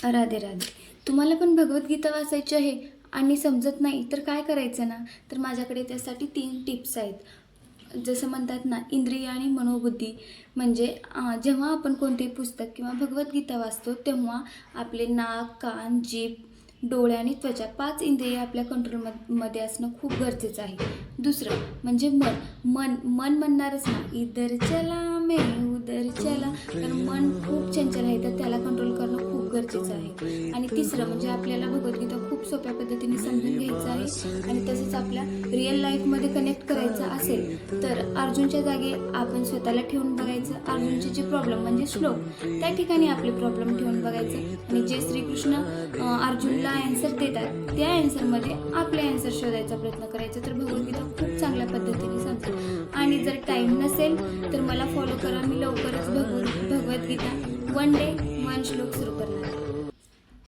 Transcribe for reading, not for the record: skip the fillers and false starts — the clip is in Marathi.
राधे राधे. तुम्हाला पण भगवद्गीता वाचायची आहे आणि समजत नाही तर काय करायचं ना, तर माझ्याकडे त्यासाठी 3 टिप्स आहेत. जसं म्हणतात ना, इंद्रिय आणि मनोबुद्धी. म्हणजे जेव्हा आपण कोणतेही पुस्तक किंवा भगवद्गीता वाचतो तेव्हा आपले नाक, कान, जीभ, डोळे आणि त्वचा 5 इंद्रिय आपल्या कंट्रोलमध्ये असणं खूप गरजेचं आहे. दुसरं म्हणजे मन. मन म्हणणारच ना, इधर चला मैं उधर चला. तर मन खूप चंचल आहे, तर त्याला कंट्रोल करणं खूप गरजेचं आहे. आणि तिसरं म्हणजे आपल्याला भगवद्गीता खूप सोप्या पद्धतीने समजून घ्यायचं आहे आणि तसंच आपल्या रिअल लाईफमध्ये कनेक्ट करायचं असेल तर अर्जुनच्या जागी आपण स्वतःला ठेवून बघायचं. अर्जुनचे जे प्रॉब्लेम म्हणजे श्लोक, त्या ठिकाणी आपले प्रॉब्लेम ठेवून बघायचं आणि जे श्रीकृष्ण अर्जुनला ॲन्सर देतात त्या ॲन्सरमध्ये आपले ॲन्सर शोधायचा प्रयत्न करायचा. तर भगवद्गीता खूप चांगल्या पद्धतीने समजेल. आणि जर टाईम नसेल तर मला फॉलो करा. मी लवकरच भगवद्गीता 1 डे 1 श्लोक सुरू करणार.